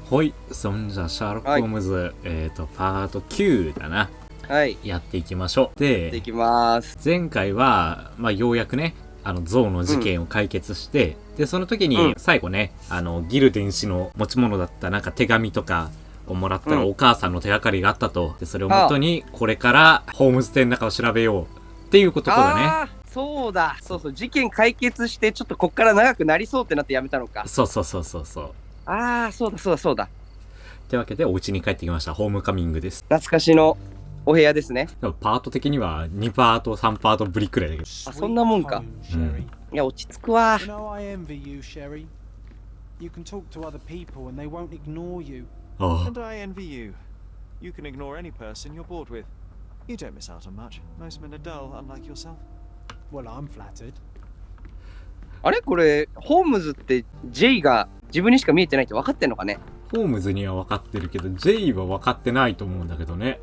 ほい、そんじゃシャーロック・ホームズ、パート9だな。はい。やっていきましょう。で、できます。前回は、ようやくね、ゾウの事件を解決して、で、その時に、最後ね、ギルデン氏の持ち物だったなんか手紙とかをもらったら、お母さんの手がかりがあったと。で、それをもとに、これから、ホームズ邸の中を調べよう。っていうことだね。あー、そうだ。そうそう。事件解決して、ちょっとこっから長くなりそうってなってやめたのか。そう。ああ、そうだ。ってわけで、お家に帰ってきました。ホームカミングです。懐かしのお部屋ですね。パート的には2パート、3パートぶりくらいだけど。あ、そんなもんか。いや、落ち着くわ。あれこれ、ホームズって J が自分にしか見えてないって分かってんのかね。ホームズには分かってるけど、J は分かってないと思うんだけどね。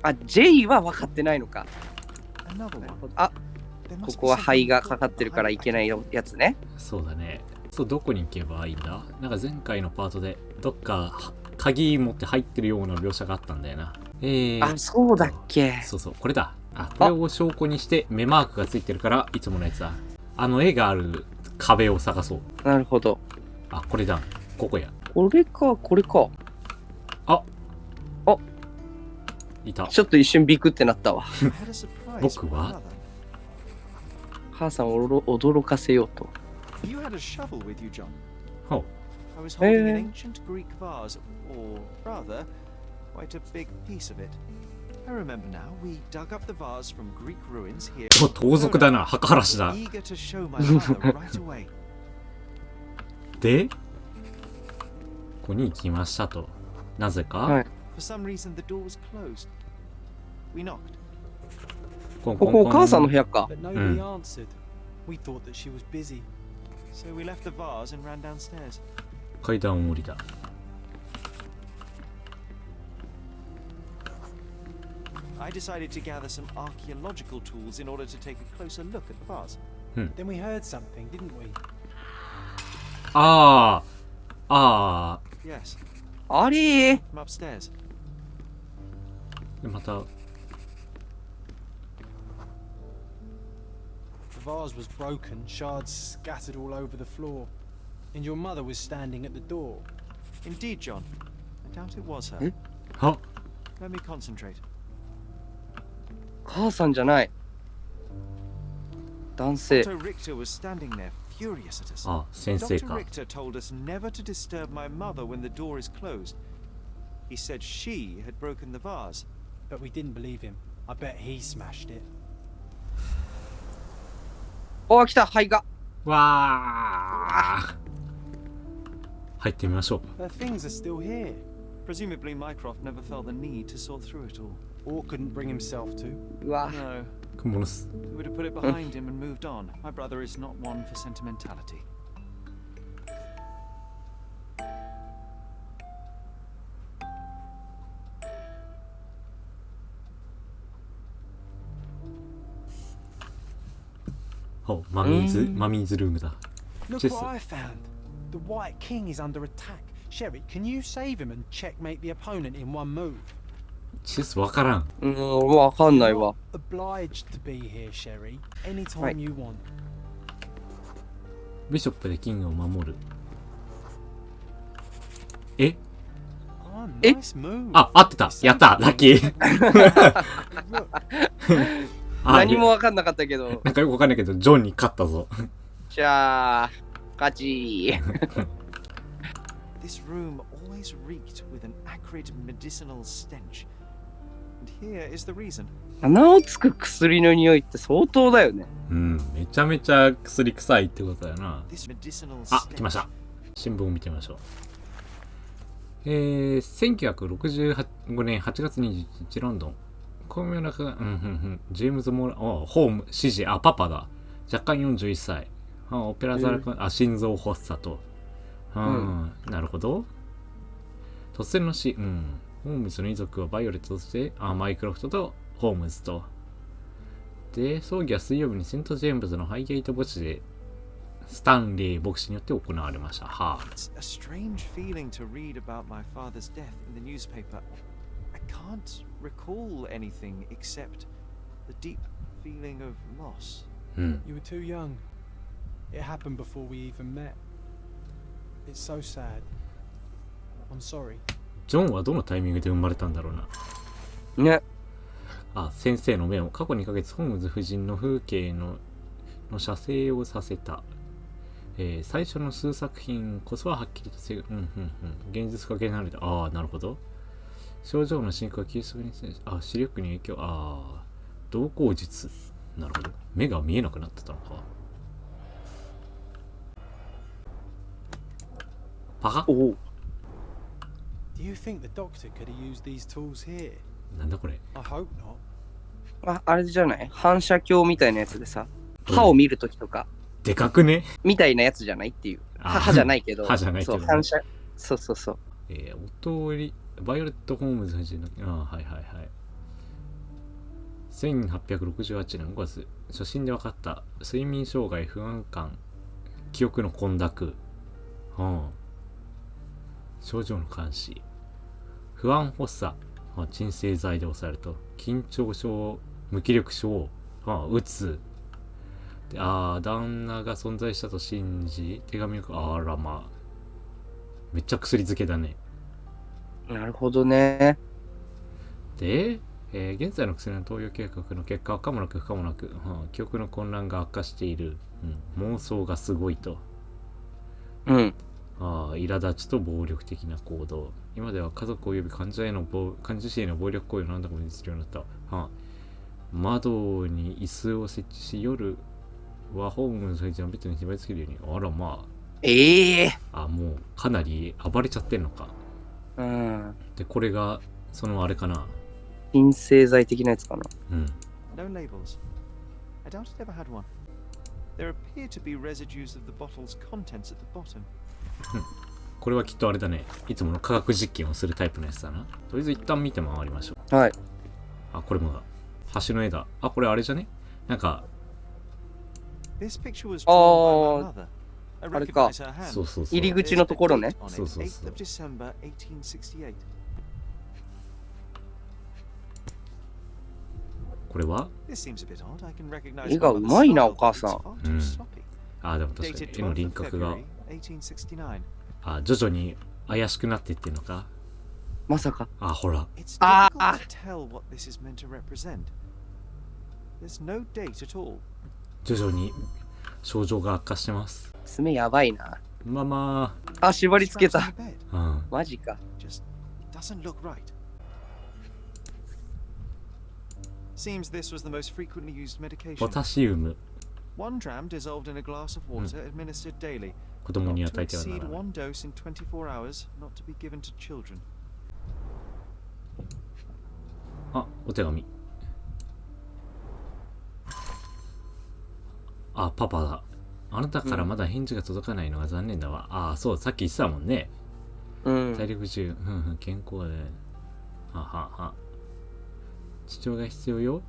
あ、J は分かってないのか。あ、ここは灰がかかってるからいけないやつね。そうだね。そう、どこに行けばいいんだ？なんか前回のパートで、どっか鍵持って入ってるような描写があったんだよな。あ、そうだっけ。そう、これだ。これを証拠にして目マークがついてるから、いつものやつだ。絵がある壁を探そう。なるほど。あ、これだ。ここや。これか。あ、いた。ちょっと一瞬ビクってなったわ。僕は母さんを驚かせようと。ほう。盗賊だな、墓荒らしだ。で、ここに行きましたと。なぜか、はい、ここお母さんの部屋か。階段を降りた。I decided to gather some archaeological tools in order to take a closer look at the vase. Then we heard something, didn't we? Yes. あれー。I'm upstairs. また。The vase was broken, shards scattered all over the floor, and your mother was standing at the door. Indeed, John. I doubt it was her. Let me concentrate. 母さんじゃない。男性。Dr. Richter was standing there, furious at us. あ、先生か。Dr. Richter told us never to disturb my mother when the door is closed. He said she had broken the vase. But we didn't believe him. I bet he smashed it. おー、来た、灰が。わー。入ってみましょう。The things are still here. Presumably Mycroft never felt the need to sort through it all. Or couldn't bring himself to. うわ。No. クモの巣。He would have put it behind him and moved on. My brother is not one for sentimentality. ほう、マミーズルームだ。Look what I found. The White King is under attack. Sherry, can you save him and checkmate the opponent in one move? チェスわからん。わかんないわ。Obliged to be here, Sherry. Anytime you want. ビショップでキングを守る。え？あ、合ってた。やった。ラッキー。何もわかんなかったけど。なんかよくわかんないけど、ジョンに勝ったぞ。じゃあ、勝ち。This room always reeked with an acrid medicinal stench. And here is the reason. 鼻をつく薬の匂いって相当だよね。うん、めちゃめちゃ薬臭いってことだよな。あ、来ました。新聞を見てみましょう。1965年8月21日ロンドン。巧妙なジェームズ・モーラホーム、指示、パパだ。若干41歳。オペラ座ら心臓発作と。なるほど。突然の死、ホームズの遺族はバイオレットとして、マイクロフトとホームズと。で、葬儀は水曜日にセント・ジェームズのハイゲート墓地でスタンレー牧師によって行われました。はあ。It's a strange feeling to read about my father's death in the newspaper. I can't recall anything except the deep feeling of loss. You were too young. It happened before we even met. It's so sad. I'm sorry. ジョンはどのタイミングで生まれたんだろうな。ね。あ、先生の目を過去2ヶ月ホームズ夫人の風景の写生をさせた。最初の数作品こそははっきりと現実化け離れた。ああ、なるほど。症状の進行は急速に視力に影響。ああ、瞳孔術。なるほど。目が見えなくなってたのか。パカッ。おお。Do you think the doctor could have used these tools here? なんだこれ。 I hope not. あれじゃない？反射鏡みたいなやつでさ、歯を見るときとか。でかくねみたいなやつじゃないっていう。歯じゃないけど。歯じゃないけど、ね。そう、反射。そうそうそう。お通り、バイオレット・ホームズ夫人の、はいはいはい。1868年5月、初診で分かった睡眠障害、不安感、記憶の混濁、症状の監視、不安発作、鎮静剤で抑えると、緊張症、無気力症、うつ、旦那が存在したと信じ、手紙を、あらまあ、めっちゃ薬漬けだね。なるほどね。で、現在の薬の投与計画の結果は可もなく不可もなく、記憶の混乱が悪化している、妄想がすごいと。苛立ちと暴力的な行動。今では家族及び患者自身への暴力行為を何度も見せるようになった。窓に椅子を設置し、夜はホームズ夫人のベッドに縛り付けるように。あらまあ。もうかなり暴れちゃってんのか。で、これがそのあれかな。鎮静剤的なやつかな。No labels. I doubt it ever had one. There appear to be residues of the bottle's contents at the bottom. これはきっとあれだね。いつもの科学実験をするタイプのやつだな。とりあえず一旦見て回りましょう。はい。これもだ。橋の絵だ。これあれじゃね？なんか。あれか。そう。入り口のところね。そう。これは絵がうまいな、お母さん。でも確かに絵の輪郭が徐々に怪しくなっていってるのか。まさか。ほら。徐々に症状が悪化してます。爪やばいな。縛り付けた。マジか。ポタシウム。One dram dissolved in a glass of water administered daily. 子供に Not 与 to えてはなら exceed ない。 one dose in 24 hours, not to be given to children. お手紙。パパだ。あなたからまだ返事が届かないのが残念だわ。そう、さっき言ってたもんね。体力中、健康で。父親が必要よ。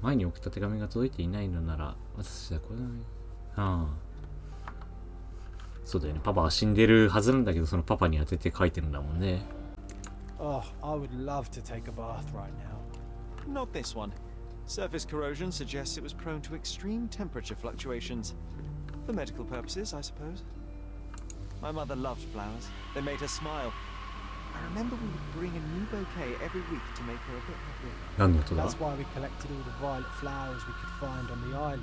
前に送った手紙が届いていないのなら、私はこれそうだよね。パパは死んでるはずなんだけど、そのパパに当てて書いてるんだもんね。Oh, I would love to take a bath right now. Not this one. Surface corrosion suggests it was prone to extreme temperature fluctuations. For medical purposes, I suppose. My mother loved flowers. They made her smile. I remember we would bring a new bouquet every week to make her a bit happier. 何の音だ？ That's why we collected all the violet flowers we could find on the island.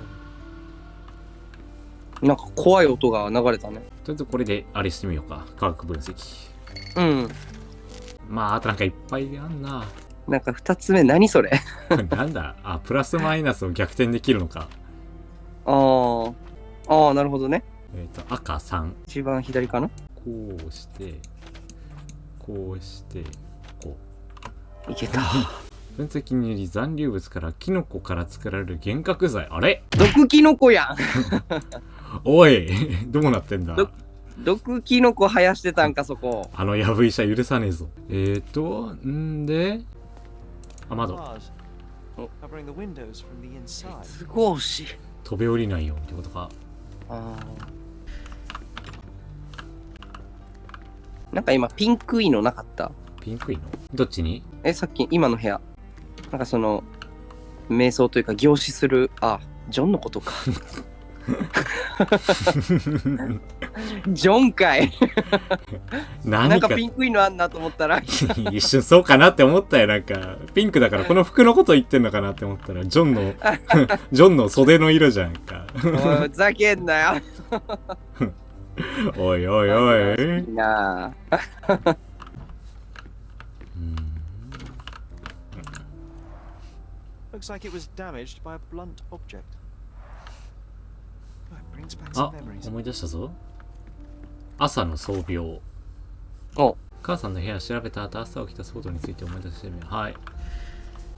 なんか怖い音が流れたね。とりあえずこれであれしてみようか。科学分析。あとなんかいっぱいあんな。なんか2つ目何それなんだプラスマイナスを逆転できるのか。なるほどね。赤3。一番左かな。こうしてこういけた。分析により残留物からキノコから作られる幻覚剤。あれ毒キノコやんおいどうなってんだ。毒キノコ生やしてたんかそこ。やぶ医者許さねえぞ。んで窓。covering the windows from the inside. 鉄格子。飛び降りないよってことか。あー。なんか今ピンクいのなかった？ピンクいの？どっちに？さっき今の部屋。なんかその瞑想というか凝視する、ジョンのことか。ジョンかい。なんかピンクいのあんなと思ったら一瞬そうかなって思ったよ。なんかピンクだからこの服のこと言ってんのかなって思ったらジョンの袖の色じゃんか。おいふざけんなよ。おいおいおい。いいなあ。Looks like it was damaged by a blunt object. Oh, it brings back あ some memories. 思い出したぞ。朝の装病。お、母さんの部屋調べた後朝起きた騒動について思い出してみよう。はい。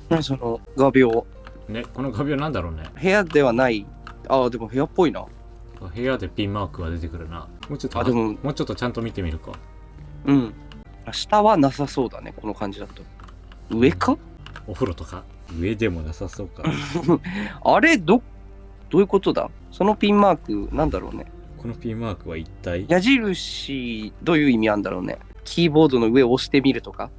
何その画鋲。ね、この画鋲なんだろうね。部屋ではない。でも部屋っぽいな。部屋でピンマークが出てくるな。もうちょっとでももうちょっとちゃんと見てみるか。うん。下はなさそうだね、この感じだと。上か？お風呂とか上でもなさそうか。あれどういうことだ？そのピンマークなんだろうね。このピンマークは一体？矢印どういう意味あんだろうね。キーボードの上を押してみるとか。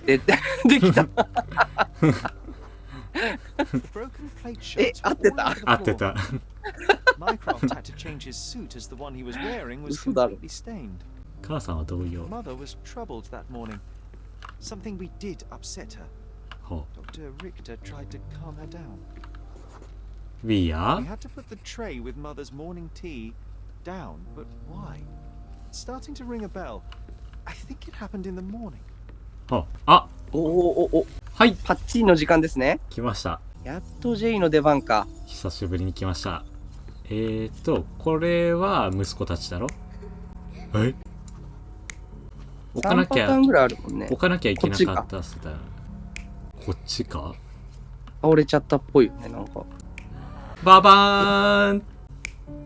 できた。合ってた？合ってた。Mycroft had to change his suit as the one he was wearing was 嘘だろ。 completely stained. 母さんは同様。 Mother was troubled that morning. Something we did upset her. ほ Dr. Richter tried to calm her down. う。We We are? had to put the tray with Mother's morning tea down, but why? It's starting to ring a bell. I think it happened in the morning. ほう。あ、お、はい。パッチリの時間ですね。来ました。やっと J の出番か。久しぶりに来ました。これは息子たちだろ？置かな3パきゃターンぐらいあるもんね。置かなきゃいけなかったっすだ。こっちか？倒れちゃったっぽいよね、なんか。ババーン。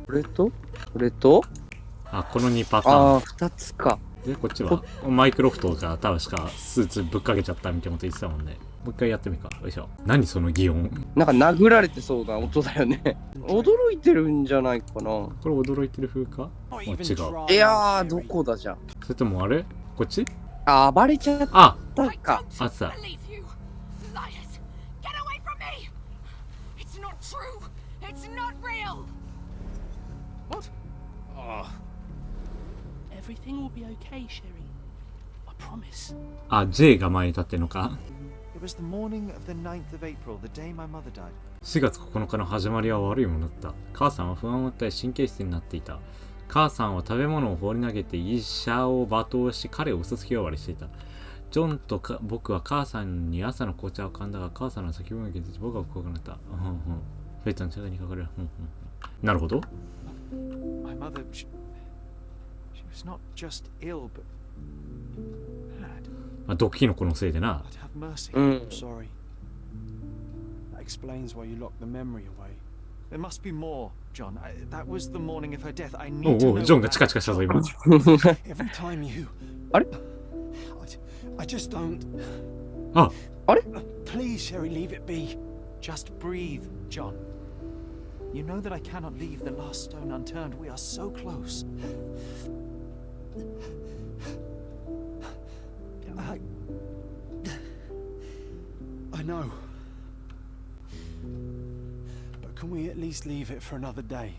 これとこの2パターン。2つか。で、こっちはマイクロフトが確かスーツぶっかけちゃったみたいなこと言ってたもんね。もう一回やってみるか。よいしょ。何その擬音。なんか殴られてそうな音だよね。驚いてるんじゃないかな。これ驚いてる風か？違う。いやー、どこだじゃん。それともあれ？こっち？暴れちゃったか。あった。What? Everything will be okay, Sherry. I promise. J が前に立ってんのか？ It was the morning of the 9th of April, the day my mother died. 4月9日の始まりは悪いものだった。母さんは不安を訴え神経質になっていた。母さんは食べ物を放り投げて医者を罵倒し彼を嘘つき終わりしていた。ジョンと僕は母さんに朝の紅茶を噛んだが母さんの先を向けて僕は怖くなった。ベッドの近くにかかる。なるほど。My mother, she was not just ill, but mad. 毒キノコのせいでな。 God have mercy. I'm sorry. That explains why you locked the memory away. There must be more, John. That was the morning of her death. I お need to う know. ジョンがチカチカしたぞ今。 Every time you... あれ I just don't... あ Please, Sherry, leave it be. Just breathe, John. You know that I cannot leave the last stone unturned. We are so close. I know. But can we at least leave it for another day?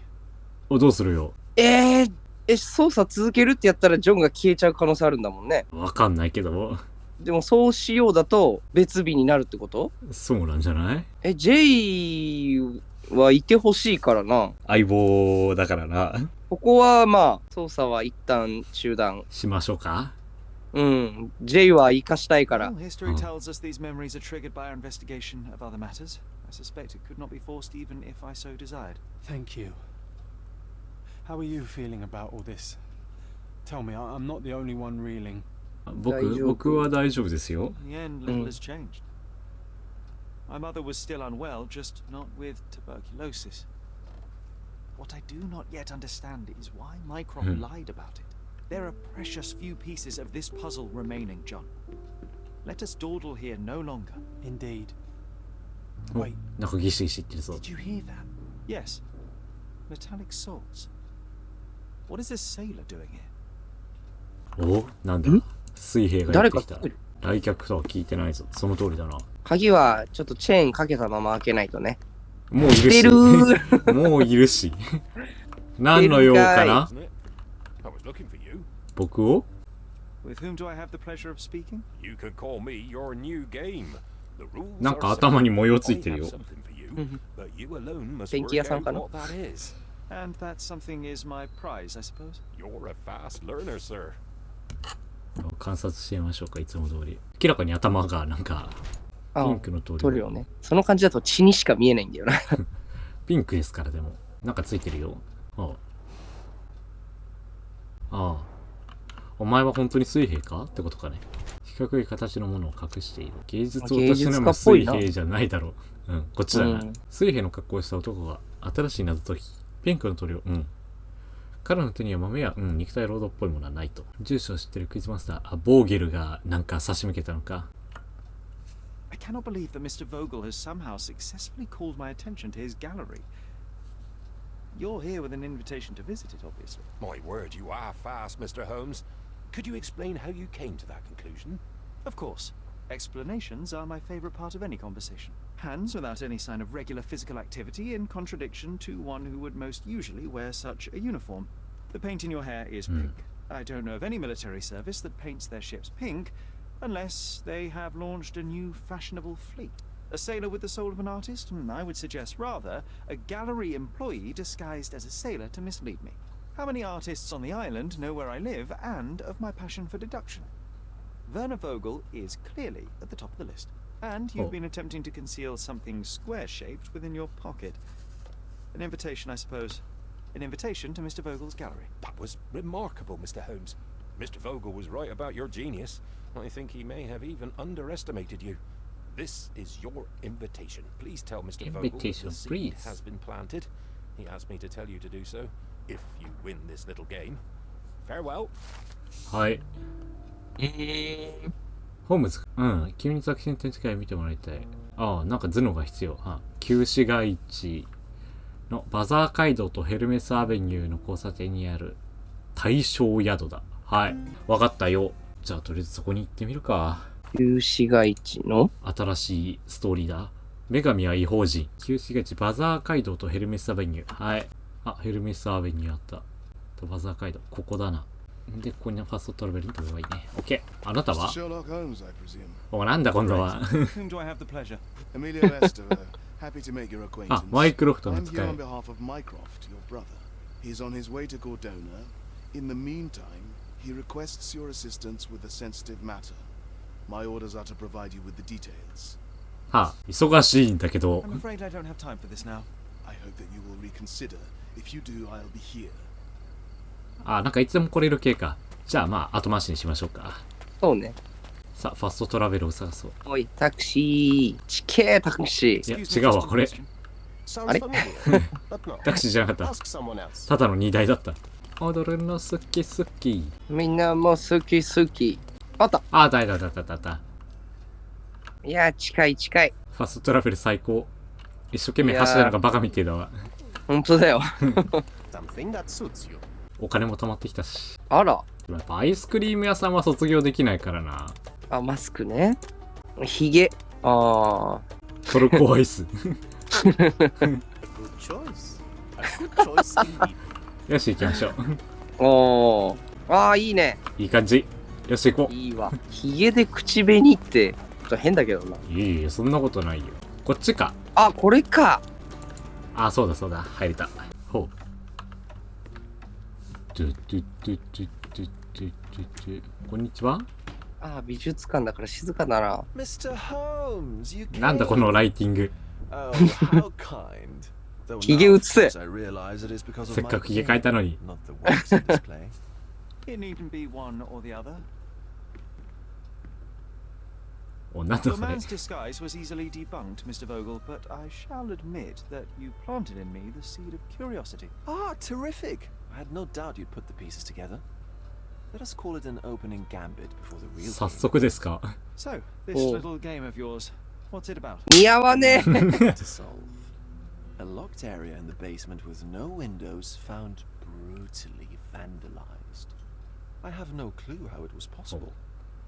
どうするよ。操作続けるってやったらジョンが消えちゃう可能性あるんだもんね。わかんないけど。でもそうしようだと別日になるってこと？そうなんじゃない？ J はいてほしいからな。相棒だからな。ここはまあ操作は一旦中断しましょうか。J は生かしたいから。 Well, history tells us these memories are triggered by our investigation of other matters. I suspect it could not be forced even if I so desired. Thank you. How are you feeling about all this? Tell me, I'm not the only one reeling. 僕は大丈夫ですよ。 In the end, little has changed. My mother was still unwell, just not with tuberculosis. What I do not yet understand is why Mycroft lied about it. There are precious few pieces of this puzzle remaining, John. Let us dawdle here no longer. Indeed. お Wait, なんかギシギシ言ってるぞ。 Did you hear that? Yes. Metallic salts. What is this sailor doing here? おなんだん水兵がやってきた。来客とは聞いてないぞ。その通りだな。鍵はちょっとチェーンかけたまま開けないとね。もういるし。来てるーもういるし。何の用かな Isn't it? I was looking for you. 僕を With whom do I have the pleasure of speaking? You can call me your new game. The rules なんか are 頭に模様 simple. ついてる I よ have。something for you, but you alone must 電気屋 work さん out かな what that is. And that something is my prize, I suppose. You're a fast learner, sir. 観察してみましょうか、いつも通り。明らかに頭がなんかあピンクの通り。塗料ね。その感じだと血にしか見えないんだよな。ピンクですから、でも。なんかついてるよ。ああ。ああ。お前は本当に水兵かってことかね。四角い形のものを隠している。芸術をたしなむ水兵じゃないだろう。うん、こっちだな。うん水兵の格好をした男が新しい謎解き。ピンクの塗料。うん。彼の手には豆や、肉体労働っぽいものはないと。住所を知ってるクイズマスター、あ、ボーゲルがなんか差し向けたのか。I cannot believe that Mr. Vogel has somehow successfully called my attention to his gallery. You're here with an invitation to visit it, obviously. My word, you are fast, Mr. Holmes. Could you explain how you came to that conclusion? Of course. Explanations are my favorite part of any conversation. Hands without any sign of regular physical activity in contradiction to one who would most usually wear such a uniform. The paint in your hair is pink. I don't know of any military service that paints their ships pink unless they have launched a new fashionable fleet. A sailor with the soul of an artist? I would suggest rather a gallery employee disguised as a sailor to mislead me. How many artists on the island know where I live and of my passion for deduction? Werner Vogel is clearly at the top of the list. And you've been attempting to conceal something square-shaped within your pocket. An invitation, I suppose. An invitation to Mr. Vogel's gallery. That was remarkable, Mr. Holmes. Mr. Vogel was right about your genius. I think he may have even underestimated you. This is your invitation. Please tell Mr. Vogel that Invitation, the seed please. has been planted. He asked me to tell you to do so if you win this little game. Farewell. はい。ホームズ。君に作品展示会を見てもらいたい。ああ、なんか頭脳が必要。旧市街地のバザー街道とヘルメスアベニューの交差点にある大正宿だ。はい。わかったよ。じゃあとりあえずそこに行ってみるか。旧市街地の新しいストーリーだ。女神は異邦人。旧市街地バザー街道とヘルメスアベニュー。はい。あ、ヘルメスアベニューあった。とバザー街道。ここだな。で、ここにファーストトラベルに飛べばいいね。オッケー。あなたは Sherlock Holmes, I presume. お、なんだ今度は。 Whom do I have the pleasure? Emilio Estero. Happy to make your acquaintance. あ、マイクロフトの I'm 使 here い on。behalf of Mycroft, your brother. He's on his way to Cordona. In the meantime, he requests your assistance with a sensitive matter. My orders are to provide you with the details. はあ、忙しいんだけど。 I'm afraid I don't have time for this now. I hope that you will reconsider. If you do, I'll be here. あ、なんかいつでも来れる系か。じゃあまあ後回しにしましょうか。そうね。さあ、ファストトラベルを探そう。おい、タクシー。ちけータクシー。いや、 Excuse 違 me う just わ、 one これ。 question. あれ タクシーじゃなかった。 Ask someone else. ただの荷台だった。踊るの好き好き。みんなも好き好き。あった。あ、だいだだだだだ。いや、近い近い。ファストトラベル最高。一生懸命走ったのがバカみてえだわ。ほんとだよ。 Something that suits you. お金も貯まってきたし。あら。でもやっぱアイスクリーム屋さんは卒業できないからな。あ、マスクね。ヒゲ。あトルコアイス。Good choice. A good choice indeed. よし、行きましょう。ー。おー。あー、いいね。いい感じ。よし、行こう。いいわ。ヒゲで口紅って、ちょっと変だけどな。いいそんなことないよ。こっちか。あ、これか。あ、そうだそうだ。入れた。ほう。こんにちは。あ、美術館だから静かだな。 Mr. Holmes, you なんだこのライティング。 Oh, how kind. Though ヒゲ now, 映せ。 I realize it is because of せっ my かくヒゲ変えたのに。 not the wax in display. It needn't be one or the other. お、なんだ Your それ。 man's disguise was easily debunked, Mr. Vogel, but I shall admit that you planted in me the seed of curiosity. Ah, terrific! I had no doubt you'd put the pieces together. Let us call it an opening gambit before the real 早 game. 速ですか。 So, this Oh. little game of yours, what's it about? 似合わねえ To solve. A locked area in the basement with no windows found brutally vandalized. I have no clue how it was possible.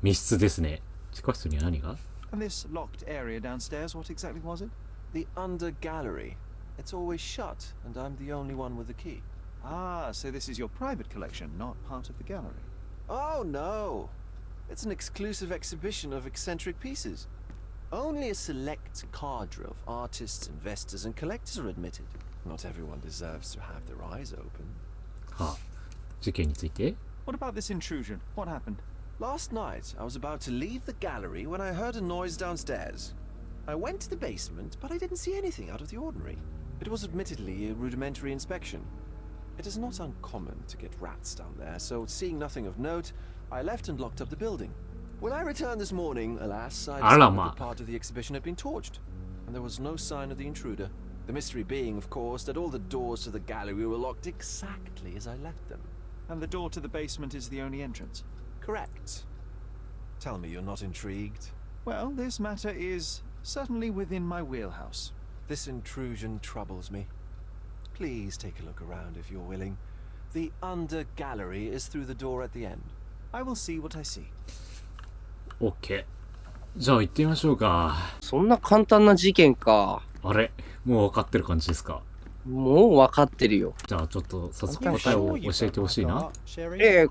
密室ですね。地下室には何が？ And this locked area downstairs, what exactly was it? The under gallery. It's always shut, and I'm the only one with the key. Ah, so this is your private collection, not part of the gallery. Oh no! It's an exclusive exhibition of eccentric pieces. Only a select cadre of artists, investors, and collectors are admitted. Not everyone deserves to have their eyes open. はあ、事件について？ What about this intrusion? What happened? Last night, I was about to leave the gallery when I heard a noise downstairs. I went to the basement, but I didn't see anything out of the ordinary. It was admittedly a rudimentary inspection. It is not uncommon to get rats down there, so seeing nothing of note, I left and locked up the building. When I returned this morning, alas, I discovered that part of the exhibition had been torched, and there was no sign of the intruder. The mystery being, of course, that all the doors to the gallery were locked exactly as I left them. And the door to the basement is the only entrance? Correct. Tell me you're not intrigued. Well, this matter is certainly within my wheelhouse. This intrusion troubles me. Please take a look around if you're willing. The under gallery is through the door at the end. I will see what I see. OK。じゃあ行ってみましょうか。そんな簡単な事件か。あれ、もう分かってる感じですか？もう分かってるよ。じゃあちょっと早速答えを教えてほしいな。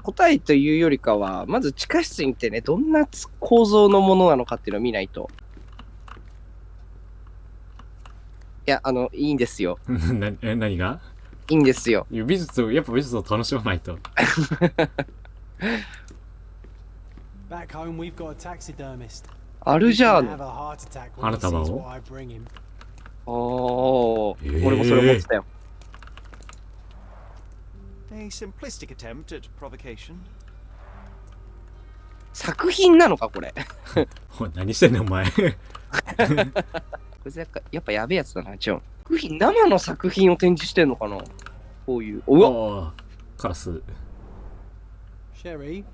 答えというよりかは、まず地下室に行ってね、どんな構造のものなのかっていうのを見ないと。いや、いいんですよ。何が？いいんですよ。やっぱ美術を楽しまないと。Back home, we've got a taxidermist. あるじゃん。花束を？俺もそれ思ってたよ。A simplistic attempt at provocation. 作品なのかこれ。おい、何してんねんお前。これやっぱやべえやつだな、ジョン。生の作品を展示してんのかな？こういう。うわ！カラス。Sherry,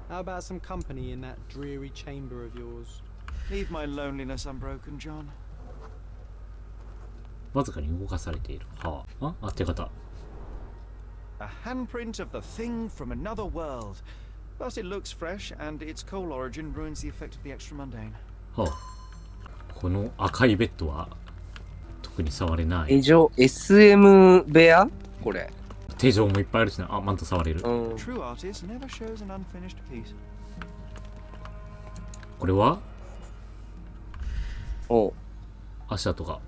how about some company in that dreary chamber of yours? Leave my loneliness unbroken, John. わずかに動かされている。はあ、あ、手形。A handprint of the thing from another world. But it looks fresh, and its coal origin ruins the effect of the extra mundane. はあ。この赤いベッドは特に触れない。SM 部屋？これ。手錠もいっぱいあるしな。あ、マント触れる。True artist never shows an unfinished piece. これは？おう。足跡が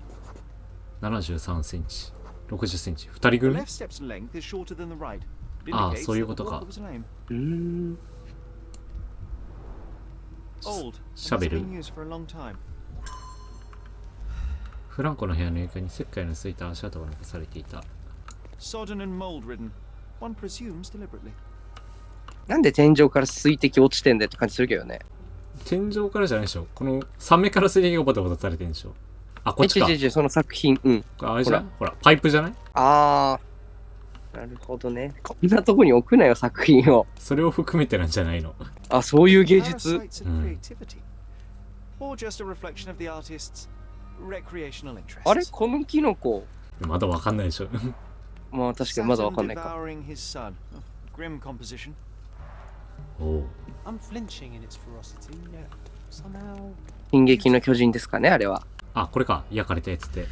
73センチ、60センチ。2人組？ああ、そういうことか。シャベル。フランコの部屋の床に石灰のついた足跡が残されていた。なんで天井から水滴落ちてんだって感じするけどね。天井からじゃないでしょ。このサメから水滴がバタバタされてるんでしょ。あ、こっちか。その作品。うん。あれじゃん。ほら、パイプじゃない？ああ。なるほどね。こんなとこに置くなよ、作品を。それを含めてなんじゃないの？あ、そういう芸術。うん、あれこのキノコ。まだわかんないでしょ。まあ確かにまだわかんないか。おう。進撃の巨人ですかね、あれは。あ、これか。焼かれたやつって。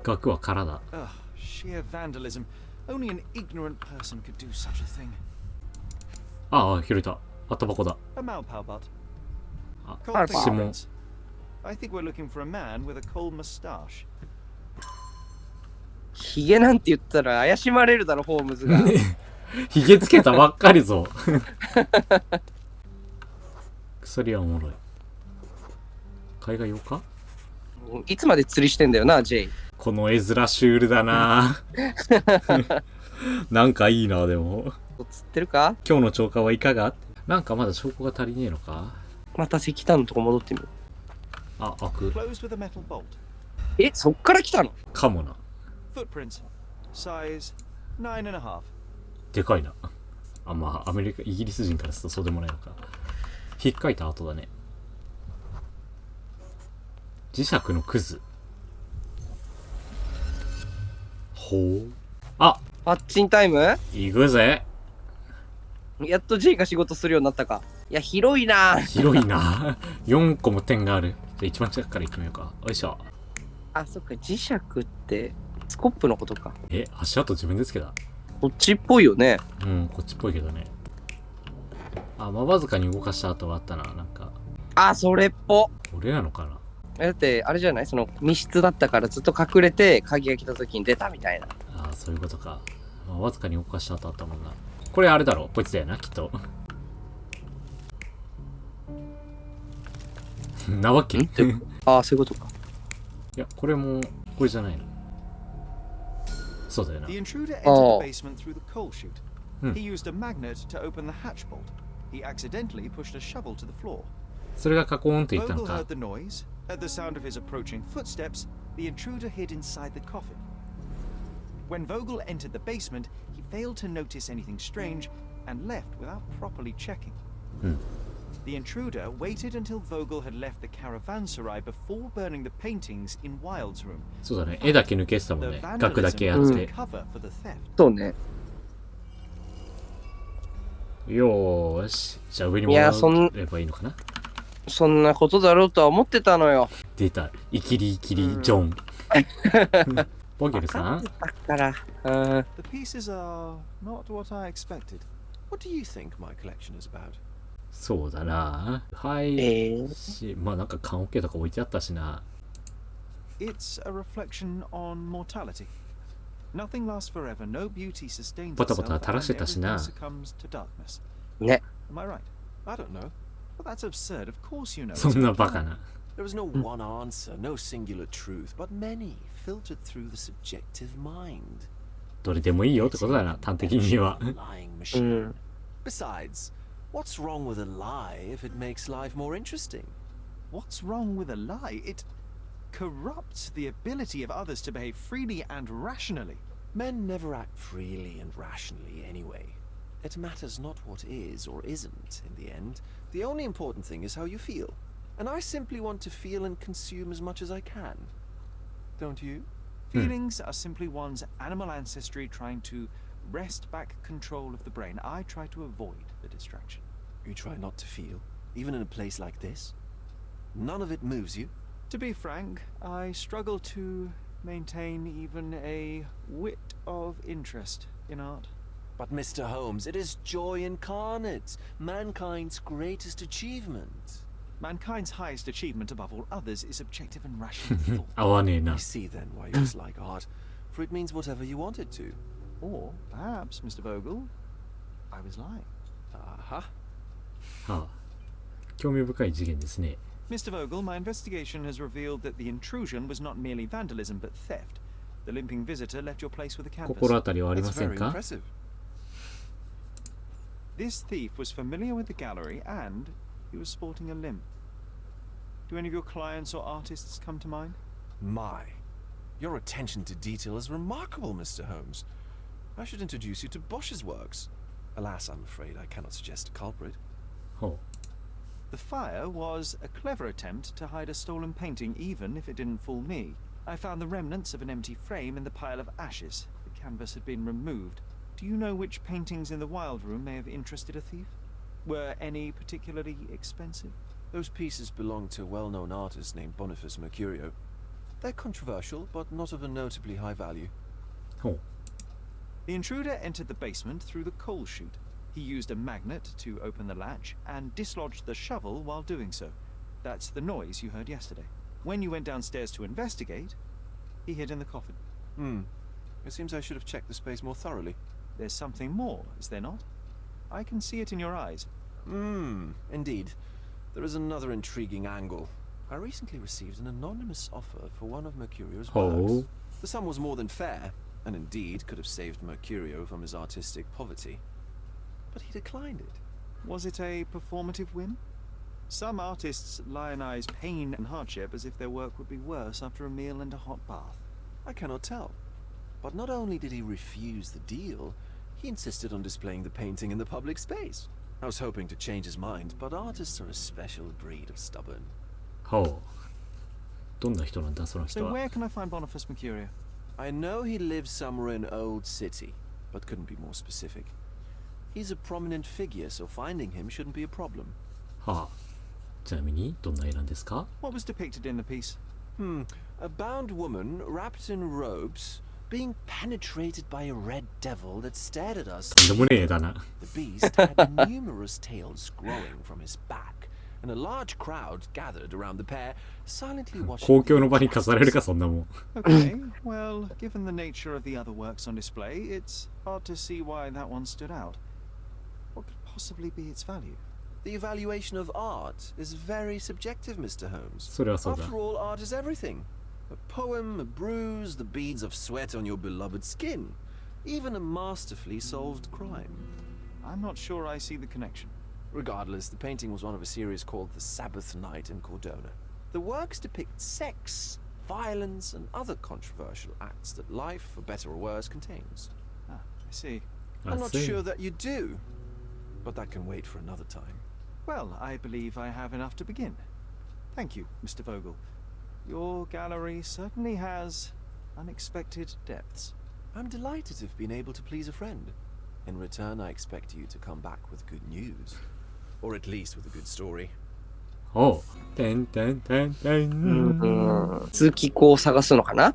額は空だ。ああ、拾えた。あった箱だ。あ、指紋。ヒゲなんて言ったら怪しまれるだろ、ホームズが。ヒゲつけたばっかりぞ。薬はおもろい。海外用か？いつまで釣りしてんだよな、ジェイ。この絵面シュールだな。なんかいいな、でも。釣ってるか？今日の超過はいかが？なんかまだ証拠が足りねえのか？また石炭のとこ戻ってみる。あ、開く。え、そっから来たの？かもな。でかいな。あ、まあアメリカ、イギリス人からするとそうでもないのか。引っかいた後だね。磁石のクズ。ほう。あ、パッチンタイム。行くぜ。やっと J が仕事するようになったか。いや、広いな。広いな。4個も点がある。じゃあ一番近くから行ってみようか。よいしょ。あ、そっか、磁石ってスコップのことか。足跡自分でつけた。こっちっぽいよね。うん、こっちっぽいけどね。あ、まあ、わずかに動かした跡があったな、なんか。あ、それっぽ。俺なのかな。だってあれじゃない、その密室だったからずっと隠れて鍵が来た時に出たみたいな。ああ、そういうことか。まあ、わずかに動かした跡あったもんな。これあれだろ、こいつだよな、きっと。なわけ。ああ、そういうことか。いや、これもこれじゃないの。そうだよな。 The intruder entered the basement through the coal chute. He used a magnet to open the hatch bolt. He accidentally pushed a shovel to the floor. それがカコーンって言ったの Vogel か。 heard the noise. At the sound of his approaching footsteps, the intruder hid inside the coffin. When Vogel entered the basement, he failed to notice anything strange and left without properly checking. The intruder waited until Vogel had left the caravanserai before burning the paintings in Wilde's room. そうだね、絵だけ抜けてたもん The ね。額だけやっ vandalism was て the。cover for the theft. そうね。よーし。じゃあ上にいや戻ればいいのかな。そんなことだろうとは思ってたのよ。出た。イキリイキリジョン。ボゲルさん。だから、The pieces are not what I expected. What do you think my collection is about? そうだな。はい。まあなんか缶オケとか置いてあったしな。It's a reflection on mortality. Nothing lasts forever. No beauty sustains ポタポ itself, タ垂らして and たし everything な。 succumbs to darkness. ね。Am I right? I don't know. Well, that's absurd. Of course you know. そんなバカな。There is no one answer, no singular truth, but many filtered through the subjective mind. どれでもいいよってことだな、端的には。 Lying machine. Besides, what's wrong with a lie if it makes life more interesting? What's wrong with a lie? It corrupts the ability of others to behave freely and rationally. Men never act freely and rationally anyway. It matters not what is or isn't in the end. The only important thing is how you feel. And I simply want to feel and consume as much as I can. Don't you? Feelings are simply one's animal ancestry trying to wrest back control of the brain. I try to avoid the distraction. You try not to feel, even in a place like this? None of it moves you? To be frank, I struggle to maintain even a whit of interest in art. But Mr. Holmes, it is joy incarnate, mankind's greatest achievement. Mankind's highest achievement above all others is objective and rational thought. 合わねえな I。see then why you dislike art, for it means whatever you want it to. Or perhaps, Mr. Vogel, I was lying. Aha. はあ、興味深い事件ですね。 Mr. Vogel, my investigation has revealed that the intrusion was not merely vandalism but theft. The limping visitor left your place with a canvas. 心当たりはありま That's せん very か？ impressive. This thief was familiar with the gallery and he was sporting a limp. Do any of your clients or artists come to mind? My, your attention to detail is remarkable, Mr. Holmes. I should introduce you to Bosch's works. Alas, I'm afraid I cannot suggest a culprit. ほ The fire was a clever attempt to hide a stolen painting, even if it didn't fool me. I found the remnants of an empty frame in the pile of ashes. The canvas had been removed. Do you know which paintings in the Wild Room may have interested a thief? Were any particularly expensive? Those pieces belong to a well-known artist named Boniface Mercurio. They're controversial, but not of a notably high value. うほう。 The intruder entered the basement through the coal chute. He used a magnet to open the latch and dislodged the shovel while doing so. That's the noise you heard yesterday. When you went downstairs to investigate, he hid in the coffin. It seems I should have checked the space more thoroughly. There's something more, is there not? I can see it in your eyes. Indeed. There is another intriguing angle. I recently received an anonymous offer for one of Mercurio's works. Oh. The sum was more than fair, and indeed could have saved Mercurio from his artistic poverty. But he declined it. Was it a performative whim? Some artists lionize pain and hardship as if their work would be worse after a meal and a hot bath. I cannot tell. But not only did he refuse the deal, He insisted on displaying the painting in the public space. I was hoping to change his mind, but artists are a special breed of stubborn. ほう。どんな人なんだその人 So は。 where can I find Boniface Mercurio? I know he lives somewhere in Old City, but couldn't be more specific. He's a prominent figure, so finding him shouldn't be a problem. はあ。ちなみにどんな絵なんですか？ What was depicted in the piece? A bound woman wrapped in robes being penetrated by a red devil that stared at us. とんでもねえ絵だな。 The beast had numerous tails growing from his back, and a large crowd gathered around the pair, silently watching. 公共の場に飾れるかそんなもん。 Okay, well, given the nature of the other works on display, it's hard to see why that one stood out. What could possibly be its value? The evaluation of art is very subjective, Mr. Holmes. それはそうだ。 After all, art is everything. A poem, a bruise, the beads of sweat on your beloved skin. Even a masterfully solved crime. I'm not sure I see the connection. Regardless, the painting was one of a series called The Sabbath Night in Cordona. The works depict sex, violence, and other controversial acts that life, for better or worse, contains. I see. I'm not sure that you do, but that can wait for another time. Well, I believe I have enough to begin. Thank you, Mr. Vogel. Your gallery certainly has unexpected depths. I'm delighted to have been able to please a friend. In return, I expect you to come back with good news. Or at least with a good story. おう。てんてんてんてん。通気口を探すのかな。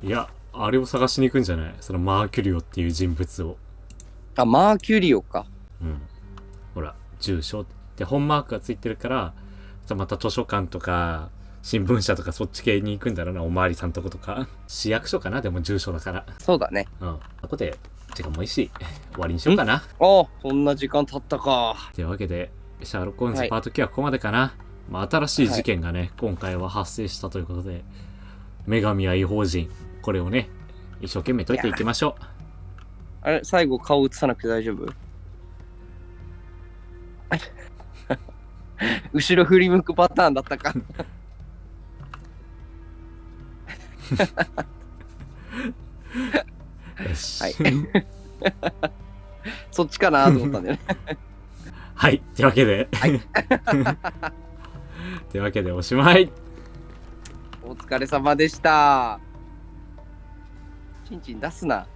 いや、あれを探しに行くんじゃない？そのマーキュリオっていう人物を。あ、マーキュリオか。うん。ほら、住所で本マークがついてるから、また図書館とか新聞社とかそっち系に行くんだろうな、おまわりさんとことか。市役所かな、でも住所だから。そうだね。うん。ここで時間もいいし、終わりにしようかな。あ、そんな時間経ったか。というわけで、シャーロック・ホームズパート9はここまでかな。まあ、新しい事件がね、今回は発生したということで、女神は異邦人、これをね、一生懸命解いていきましょう。あれ、最後顔映さなくて大丈夫？後ろ振り向くパターンだったか。よし。はい。そっちかなと思ったんだよね。はい。というわけで。はい。というわけでおしまい。お疲れ様でした。チンチン出すな。